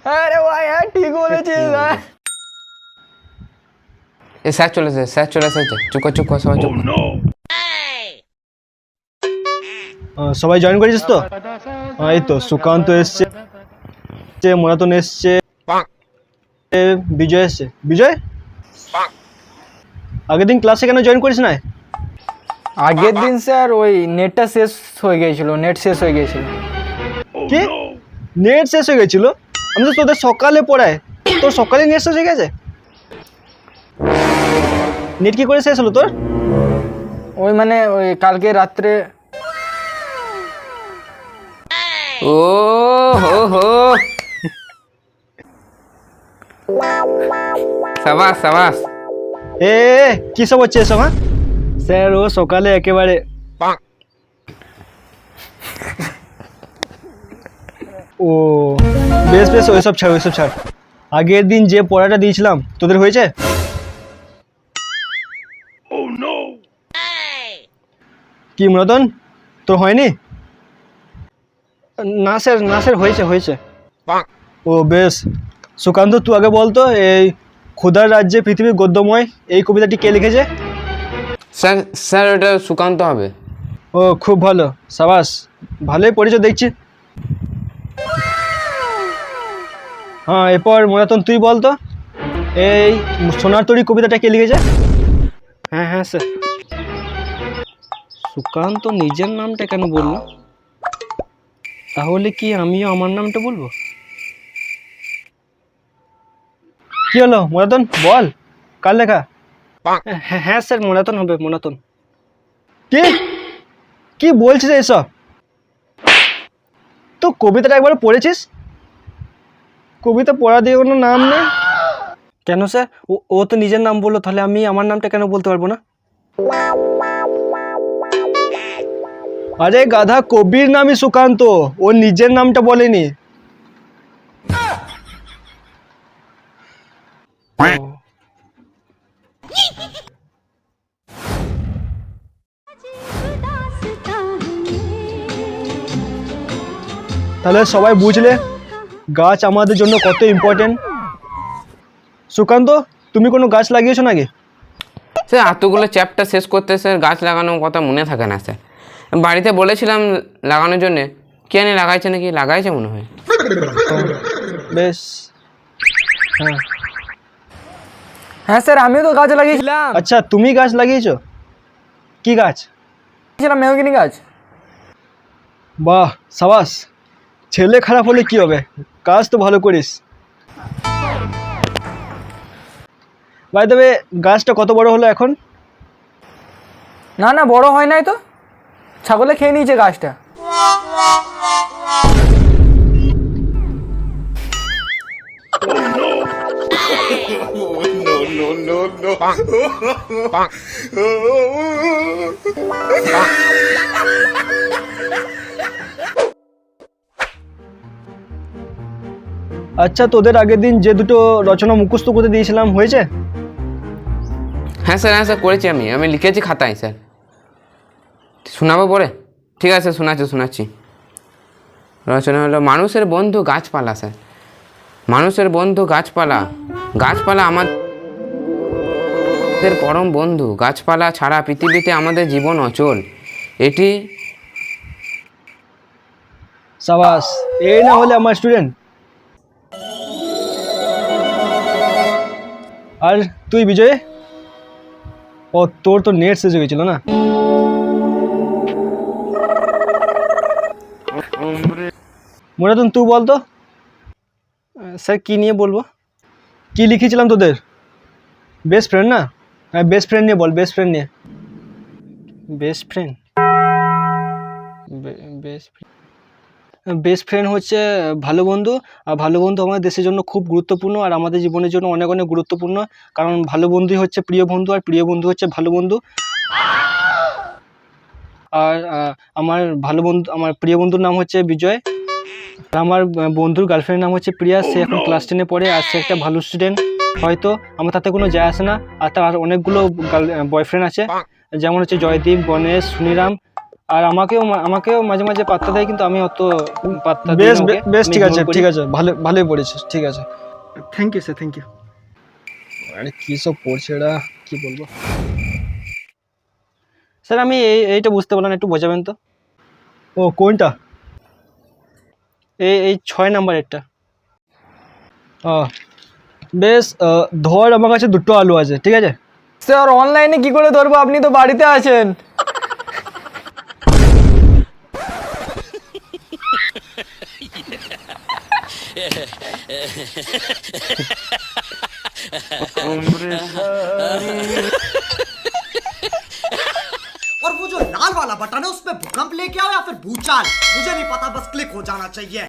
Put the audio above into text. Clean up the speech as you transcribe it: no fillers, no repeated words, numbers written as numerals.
আরে ভাই হ্যাঁ ঠিক বলেছিস ভাই। এ স্যার চলে এসেছে, স্যার চলে এসেছে, চুপ কর চুপ কর, সবাই চুপ কর। সবাই জয়েন করেছিস তো? এই তো সুকান্ত এসছে, মুরাতন এসছে, বিজয় এসছে। বিজয় আগের দিন ক্লাসে কেন জয়েন করিস না? আগের দিন স্যার ওই নেটটা শেষ হয়ে গিয়েছিল, নেট শেষ হয়ে গিয়েছিল। কি নেট শেষ হয়ে গেছিল? আমি তো তোদের সকালে পড়াই, তোর সকালে নেট শেষ হয়ে গেছে? নেট কি করে শেষ হলো তোর? ওই মানে ওই কালকে রাত্রে। ও হো হো, সাবাস সাবাস। এ কি সব হচ্ছে এসব? হ্যাঁ স্যার ও সকালে একেবারে ও বেশ বেশ, ওইসব ছাড় ওইসব ছাড়। আগের দিন যে পড়াটা দিয়েছিলাম তোদের হয়েছে? কি মুরাতন তোর হয়নি? না স্যার না স্যার, হয়েছে হয়েছে। ও বেশ। সুকান্ত তুই আগে বলতো, এই ক্ষুধার রাজ্যে পৃথিবী গদ্যময় এই কবিতাটি কে লিখেছে? স্যার স্যার ওটা সুকান্ত হবে। ও খুব ভালো, সাবাস, ভালোই পড়েছ দেখছি। হ্যাঁ এরপর মুরাতন তুই বলতো, এই সোনার তরী কবিতাটা কে লিখেছে? হ্যাঁ হ্যাঁ স্যার। সুকান্ত নিজের নামটা কেন বললো? তাহলে কি আমিও আমার নামটা বলবো? কি হলো মুরাতন বল, কার লেখা? হ্যাঁ হ্যাঁ স্যার, মুরাতন হবে, মুরাতন। কি কি বলছিস এসব? তো কবিতাটা একবার পড়েছিস? কবিতা পড়া দিয়ে কোনো নাম নেই কেন স্যার? ও তো নিজের নাম বললো, তাহলে আমি আমার নামটা কেন বলতে পারবো না? আরে গাধা, কবির নামই সুকান্ত, ও নিজের নামটা বলেনি। তাহলে সবাই বুঝলে গাছ আমাদের জন্য কত ইম্পর্টেন্ট। সুকান্ত তুমি কোনো গাছ লাগিয়েছো নাকি? স্যার এতগুলো চ্যাপ্টার শেষ করতে স্যার গাছ লাগানোর কথা মনে থাকে না স্যার। বাড়িতে বলেছিলাম লাগানোর জন্যে, কে জানি লাগাইছে নাকি, লাগাইছে মনে হয়। বেশ। হ্যাঁ হ্যাঁ স্যার আমিও তো গাছ লাগিয়েছিলাম, আচ্ছা তুমি গাছ লাগিয়েছো? কি গাছ? মেহগিনি গাছ। বাহ সাবাস, ছেলে খারাপ হলে কি হবে, কাজ তো ভালো করিস। ভাই তবে গাছটা কত বড় হলো এখন? না না বড় হয় নাই তো, ছাগলে খেয়ে নিয়েছে গাছটা। আচ্ছা তোদের আগের দিন যে দুটো রচনা মুখস্থ করতে দিয়েছিলাম হয়েছে? হ্যাঁ স্যার করেছি, আমি লিখেছি খাতায় স্যার। শোনাবো পরে? ঠিক আছে শোনাচ্ছি। রচনা হলো মানুষের বন্ধু গাছপালা স্যার। মানুষের বন্ধু গাছপালা, গাছপালা আমাদের পরম বন্ধু। গাছপালা ছাড়া পৃথিবীতে আমাদের জীবন অচল। এটি সাবাস, এই না হলে আমার স্টুডেন্ট। আর তুই বিজয়? ও তোর তো নেট শেষ হয়ে গেছিল না? মুরাতন তুই বলতো। স্যার কি নিয়ে বলবো? কি লিখেছিলাম তোদের? বেস্ট ফ্রেন্ড না? হ্যাঁ বেস্ট ফ্রেন্ড নিয়ে বল, বেস্ট ফ্রেন্ড নিয়ে। বেস্ট ফ্রেন্ড, বেস্ট ফ্রেন্ড হচ্ছে ভালো বন্ধু। আর ভালো বন্ধু আমাদের দেশের জন্য খুব গুরুত্বপূর্ণ, আর আমাদের জীবনের জন্য অনেক অনেক গুরুত্বপূর্ণ। কারণ ভালো বন্ধুই হচ্ছে প্রিয় বন্ধু, আর প্রিয় বন্ধু হচ্ছে ভালো বন্ধু। আর আমার প্রিয় বন্ধুর নাম হচ্ছে বিজয়। আর আমার বন্ধুর গার্লফ্রেন্ডের নাম হচ্ছে প্রিয়া। সে এখন ক্লাস 10-এ পড়ে, আর সে একটা ভালো স্টুডেন্ট। হয়তো আমার তাতে কোনো যায় আসে না। আর তার অনেকগুলো বয়ফ্রেন্ড আছে, যেমন হচ্ছে জয়দীপ, গণেশ, সুনিরাম, আর আমাকেও মাঝে মাঝে পাত্তা দেয়, কিন্তু আমি অত পাত্তা দিই বেশ না ওকে। বেশ আমি ঠিক আছে ignore করি। ঠিক আছে, ভালোই পড়েছিস, ঠিক আছে। Thank you sir, thank you. আরে কী সব পড়ছে এরা, কী বলবো। স্যার আমি এইটা বুঝতে পারলাম না, একটু বোঝাবেন তো? ও কোনটা? এই 6 নাম্বারেরটা। ও বেশ, ধর আমার কাছে 2টো আলু আছে, ঠিক আছে। স্যার অনলাইনে কি করে ধরবো, আপনি তো বাড়িতে আছেন। और वो जो लाल वाला बटन है उस पे भूकंप लेके आओ या फिर भूचाल, मुझे नहीं पता, बस क्लिक हो जाना चाहिए।